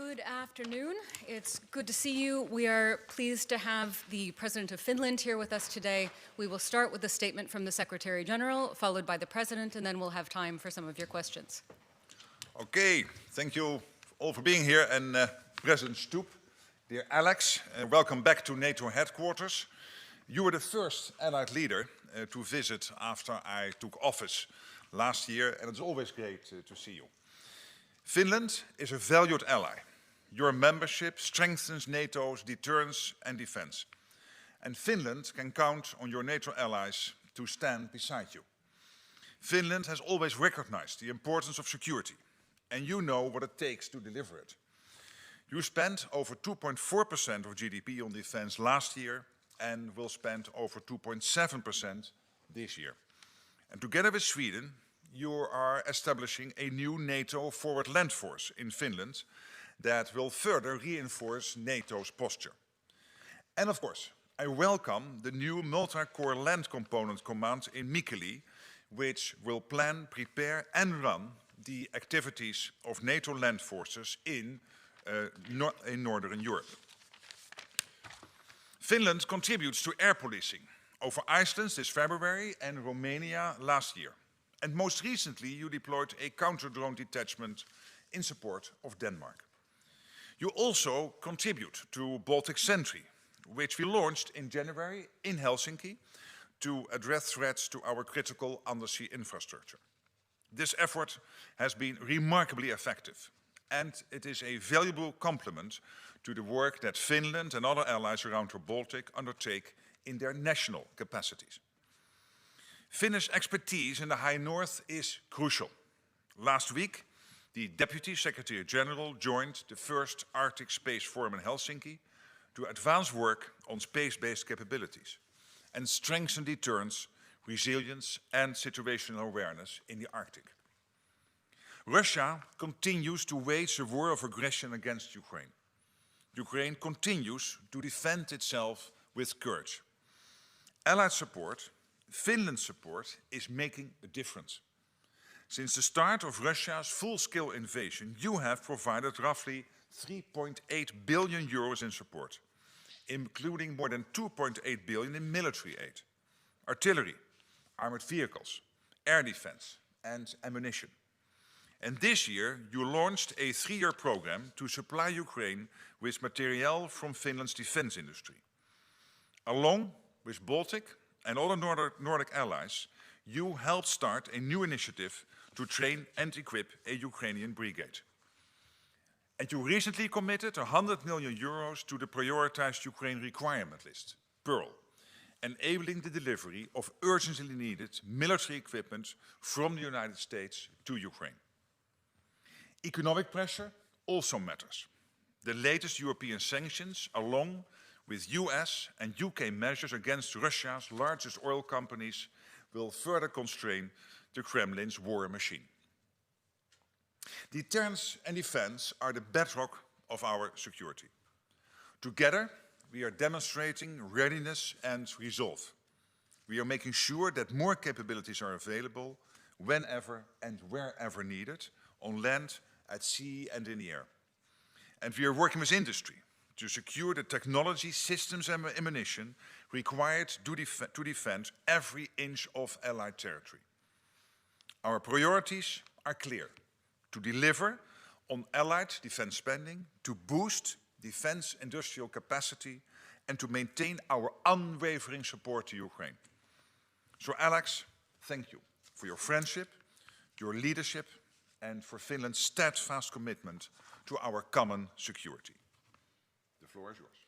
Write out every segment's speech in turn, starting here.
Good afternoon. It's good to see you. We are pleased to have the President of Finland here with us today. We will start with a statement from the Secretary General, followed by the President, and then we'll have time for some of your questions. Okay, thank you all for being here. And President Stubb, dear Alex, welcome back to NATO headquarters. You were the first Allied leader to visit after I took office last year, and it's always great to see you. Finland is a valued ally. Your membership strengthens NATO's deterrence and defense. And Finland can count on your NATO allies to stand beside you. Finland has always recognized the importance of security, and you know what it takes to deliver it. You spent over 2.4% of GDP on defense last year and will spend over 2.7% this year. And together with Sweden, you are establishing a new NATO forward land force in Finland that will further reinforce NATO's posture. And of course, I welcome the new multi-corps land component command in Mikkeli, which will plan, prepare and run the activities of NATO land forces in Northern Europe. Finland contributes to air policing over Iceland this February and Romania last year. And most recently, you deployed a counter-drone detachment in support of Denmark. You also contribute to Baltic Sentry, which we launched in January in Helsinki to address threats to our critical undersea infrastructure. This effort has been remarkably effective, and it is a valuable complement to the work that Finland and other allies around the Baltic undertake in their national capacities. Finnish expertise in the High North is crucial. Last week, the Deputy Secretary General joined the first Arctic Space Forum in Helsinki to advance work on space-based capabilities and strengthen deterrence, resilience and situational awareness in the Arctic. Russia continues to wage a war of aggression against Ukraine. Ukraine continues to defend itself with courage. Allied support, Finland's support, is making a difference. Since the start of Russia's full-scale invasion, you have provided roughly 3.8 billion euros in support, including more than 2.8 billion in military aid, artillery, armored vehicles, air defense and ammunition. And this year, you launched a 3-year program to supply Ukraine with materiel from Finland's defense industry. Along with Baltic and other Nordic allies, you helped start a new initiative to train and equip a Ukrainian brigade. And you recently committed 100 million euros to the prioritized Ukraine requirement list, Pearl, enabling the delivery of urgently needed military equipment from the United States to Ukraine. Economic pressure also matters. The latest European sanctions, along with US and UK measures against Russia's largest oil companies, will further constrain the Kremlin's war machine. Deterrence and defense are the bedrock of our security. Together, we are demonstrating readiness and resolve. We are making sure that more capabilities are available whenever and wherever needed, on land, at sea and in the air. And we are working with industry to secure the technology, systems and ammunition required to defend every inch of Allied territory. Our priorities are clear: to deliver on Allied defense spending, to boost defense industrial capacity, and to maintain our unwavering support to Ukraine. So Alex, thank you for your friendship, your leadership, and for Finland's steadfast commitment to our common security. The floor is yours.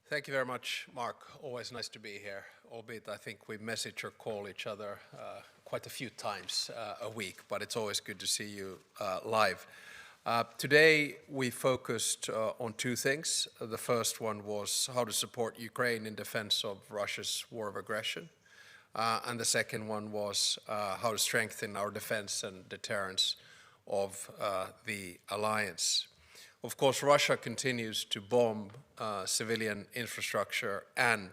Thank you very much, Mark. Always nice to be here, albeit I think we message or call each other quite a few times a week, but it's always good to see you live. Today we focused on two things. The first one was how to support Ukraine in defense of Russia's war of aggression. And the second one was how to strengthen our defense and deterrence of the alliance. Of course, Russia continues to bomb civilian infrastructure and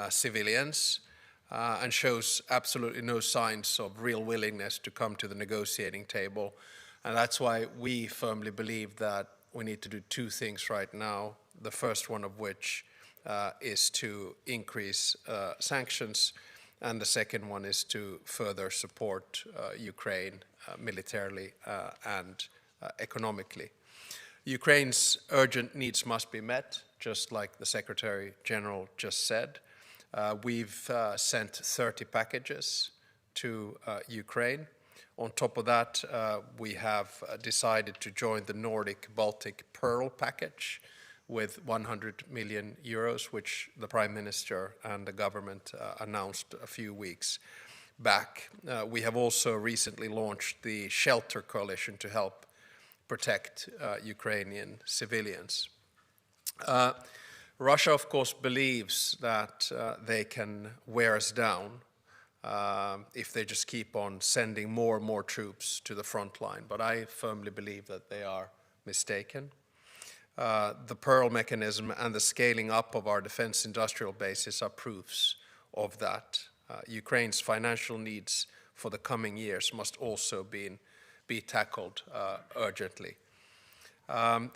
civilians and shows absolutely no signs of real willingness to come to the negotiating table. And that's why we firmly believe that we need to do two things right now. The first one of which is to increase sanctions, and the second one is to further support Ukraine militarily and economically. Ukraine's urgent needs must be met, just like the Secretary General just said. We've sent 30 packages to Ukraine. On top of that, we have decided to join the Nordic-Baltic Pearl package with 100 million euros, which the Prime Minister and the government announced a few weeks back. We have also recently launched the Shelter Coalition to help protect Ukrainian civilians. Russia, of course, believes that they can wear us down if they just keep on sending more and more troops to the front line. But I firmly believe that they are mistaken. The Pearl mechanism and the scaling up of our defense industrial bases are proofs of that. Ukraine's financial needs for the coming years must also be tackled urgently.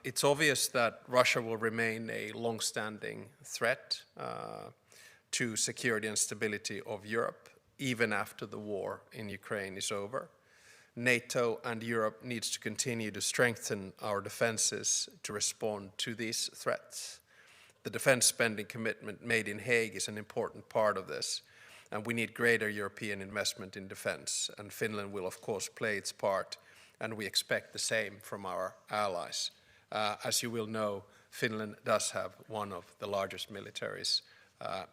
It's obvious that Russia will remain a long-standing threat to security and stability of Europe, even after the war in Ukraine is over. NATO and Europe needs to continue to strengthen our defenses to respond to these threats. The defense spending commitment made in Hague is an important part of this, and we need greater European investment in defense, and Finland will of course play its part, and we expect the same from our allies. As you will know, Finland does have one of the largest militaries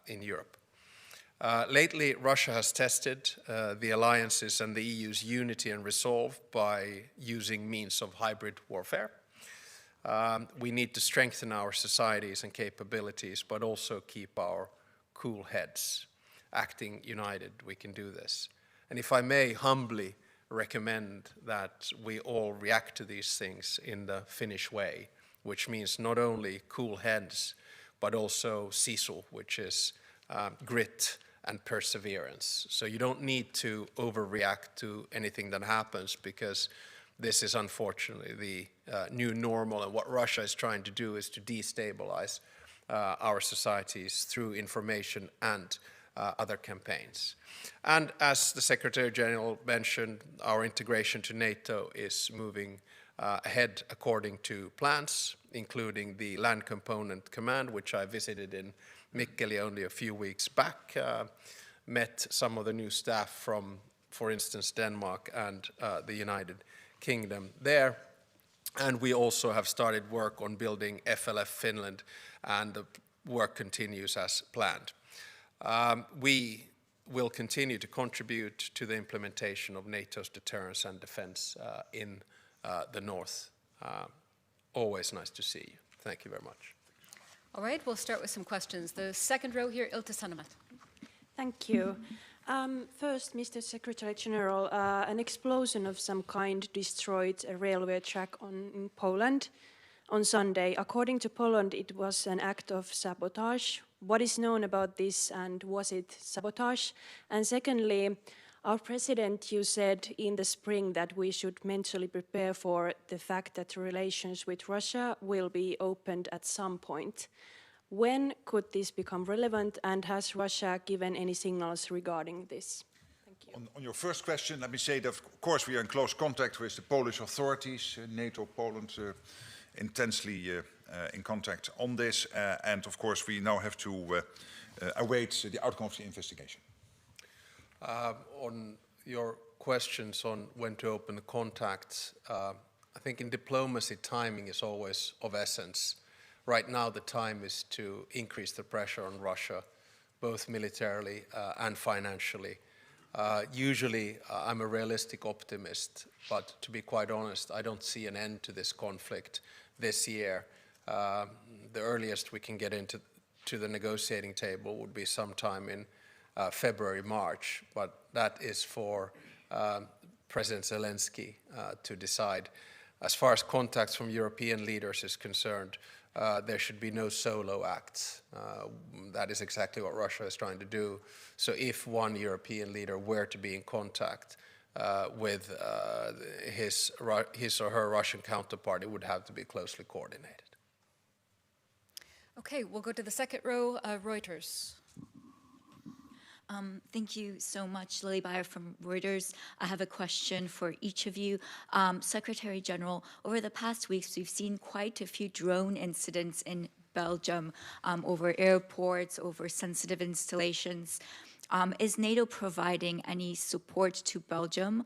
in Europe. Lately, Russia has tested the alliances and the EU's unity and resolve by using means of hybrid warfare. We need to strengthen our societies and capabilities, but also keep our cool heads. Acting united, we can do this. And if I may humbly recommend that we all react to these things in the Finnish way, which means not only cool heads, but also sisu, which is grit and perseverance. So you don't need to overreact to anything that happens, because this is unfortunately the new normal, and what Russia is trying to do is to destabilize our societies through information and other campaigns. And as the Secretary General mentioned, our integration to NATO is moving ahead according to plans, including the Land Component Command, which I visited in Mikkeli only a few weeks back, met some of the new staff from, for instance, Denmark and the United Kingdom there. And we also have started work on building FLF Finland, and the work continues as planned. We will continue to contribute to the implementation of NATO's deterrence and defense in the north. Always nice to see you. Thank you very much. All right, we'll start with some questions. The second row here, Ilta Sanomat. Thank you. First, Mr. Secretary General, an explosion of some kind destroyed a railway track in Poland on Sunday. According to Poland, it was an act of sabotage. What is known about this, and was it sabotage? And secondly, our president, you said in the spring that we should mentally prepare for the fact that relations with Russia will be opened at some point. When could this become relevant, and has Russia given any signals regarding this? Thank you. On your first question, let me say that, of course, we are in close contact with the Polish authorities, NATO, Poland, intensely in contact on this. And, of course, we now have to await the outcome of the investigation. On your questions on when to open the contacts, I think in diplomacy, timing is always of essence. Right now, the time is to increase the pressure on Russia, both militarily and financially. Usually, I'm a realistic optimist, but to be quite honest, I don't see an end to this conflict this year. The earliest we can get into the negotiating table would be sometime in February, March, but that is for President Zelensky to decide. As far as contacts from European leaders is concerned, there should be no solo acts. That is exactly what Russia is trying to do. So if one European leader were to be in contact, with his or her Russian counterpart, it would have to be closely coordinated. Okay, we'll go to the second row, Reuters. Thank you so much, Lily Bayer from Reuters. I have a question for each of you. Secretary General, over the past weeks, we've seen quite a few drone incidents in Belgium over airports, over sensitive installations. Is NATO providing any support to Belgium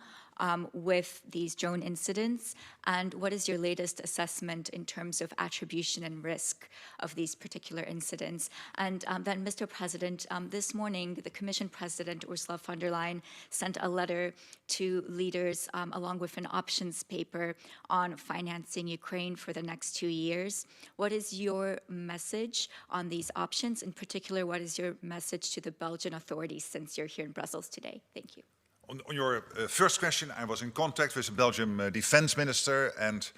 with these drone incidents? And what is your latest assessment in terms of attribution and risk of these particular incidents? And then, Mr. President, this morning, the Commission President, Ursula von der Leyen, sent a letter to leaders along with an options paper on financing Ukraine for the next 2 years. What is your message on these options? In particular, what is your message to the Belgian authorities since you're here in Brussels today? Thank you. On your first question, I was in contact with the Belgian defense minister, and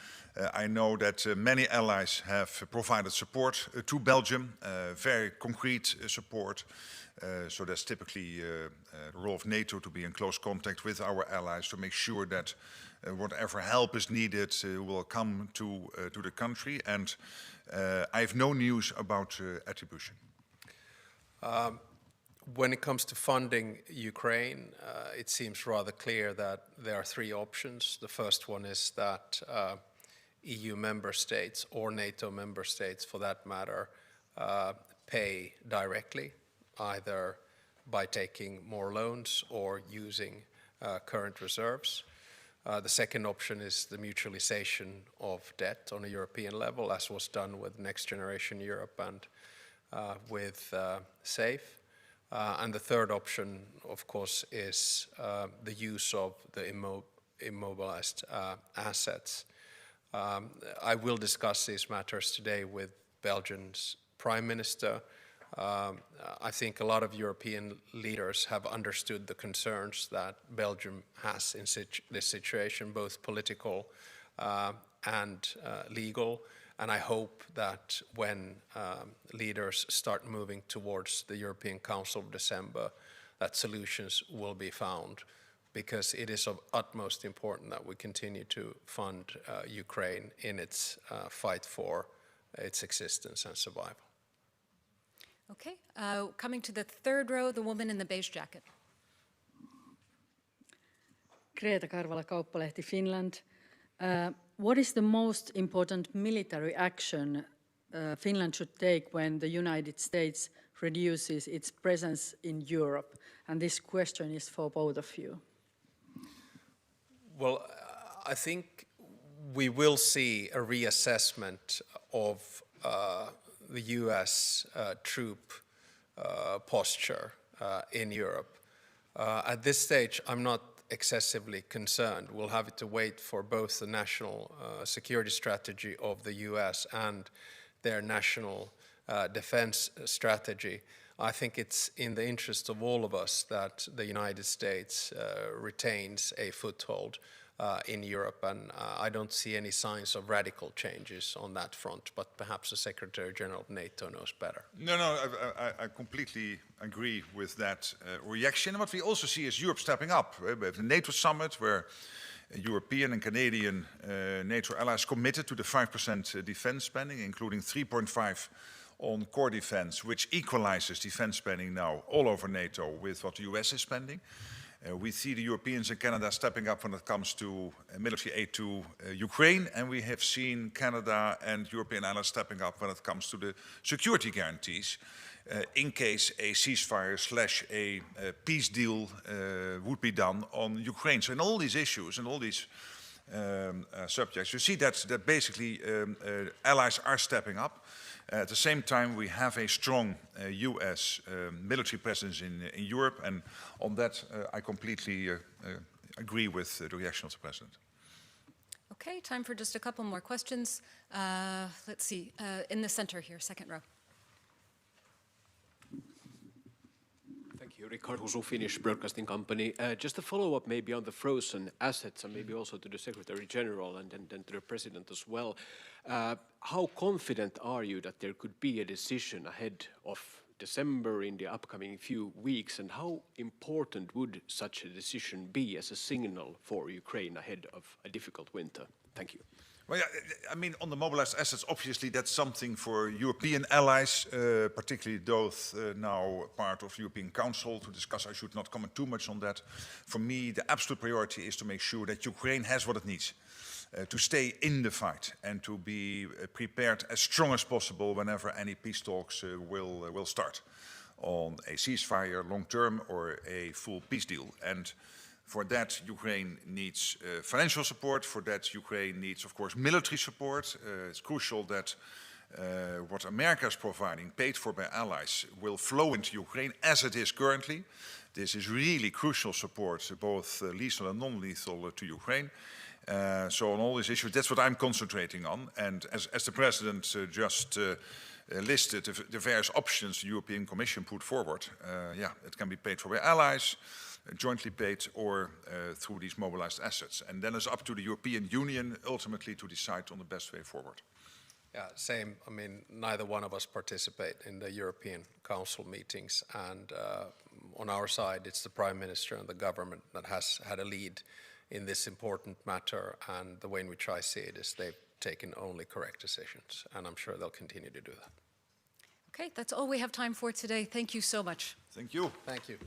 I know that many allies have provided support to Belgium, very concrete support. So that's typically the role of NATO, to be in close contact with our allies to make sure that whatever help is needed will come to the country. And I have no news about attribution. When it comes to funding Ukraine, it seems rather clear that there are three options. The first one is that EU member states, or NATO member states for that matter, pay directly, either by taking more loans or using current reserves. The second option is the mutualization of debt on a European level, as was done with Next Generation Europe and with SAFE. And the third option, of course, is the use of the immobilized assets. I will discuss these matters today with Belgium's Prime Minister. I think a lot of European leaders have understood the concerns that Belgium has in this situation, both political and legal. And I hope that when leaders start moving towards the European Council of December, that solutions will be found, because it is of utmost importance that we continue to fund Ukraine in its fight for its existence and survival. Okay, coming to the third row, the woman in the beige jacket. Greta Karvala-Kauppalehti, Finland. What is the most important military action Finland should take when the United States reduces its presence in Europe? And this question is for both of you. Well, I think we will see a reassessment of the US troop posture in Europe. At this stage, I'm not excessively concerned. We'll have to wait for both the national security strategy of the US and their national defense strategy. I think it's in the interest of all of us that the United States retains a foothold in Europe, and I don't see any signs of radical changes on that front, but perhaps the Secretary General of NATO knows better. No, I completely agree with that reaction. What we also see is Europe stepping up. We have the NATO summit where European and Canadian NATO allies committed to the 5% defense spending, including 3.5% on core defense, which equalizes defense spending now all over NATO with what the US is spending. We see the Europeans and Canada stepping up when it comes to military aid to Ukraine, and we have seen Canada and European allies stepping up when it comes to the security guarantees in case a ceasefire / a peace deal would be done on Ukraine. So in all these issues and all these subjects, you see that basically allies are stepping up. At the same time, we have a strong US military presence in Europe, and on that I completely agree with the reaction of the President. Okay, time for just a couple more questions. Let's see, in the center here, second row. Thank you. Richard Husu, Finnish Broadcasting Company. Just a follow-up maybe on the frozen assets and maybe also to the Secretary General and then to the President as well. How confident are you that there could be a decision ahead of December in the upcoming few weeks, and how important would such a decision be as a signal for Ukraine ahead of a difficult winter? Thank you. Well, yeah, I mean, on the mobilized assets, obviously that's something for European allies, particularly those now part of the European Council, to discuss. I should not comment too much on that. For me, the absolute priority is to make sure that Ukraine has what it needs to stay in the fight and to be prepared as strong as possible whenever any peace talks will start on a ceasefire long term or a full peace deal. And for that, Ukraine needs financial support. For that, Ukraine needs, of course, military support. It's crucial that what America is providing, paid for by allies, will flow into Ukraine as it is currently. This is really crucial support, both lethal and non-lethal, to Ukraine. So on all these issues, that's what I'm concentrating on. And as the President just listed the various options the European Commission put forward, yeah, it can be paid for by allies, jointly paid, or through these mobilized assets. And then it's up to the European Union ultimately to decide on the best way forward. Yeah, same. I mean, neither one of us participate in the European Council meetings, and on our side, it's the Prime Minister and the government that has had a lead in this important matter, and the way in which I see it is they've taken only correct decisions, and I'm sure they'll continue to do that. Okay, that's all we have time for today. Thank you so much. Thank you. Thank you.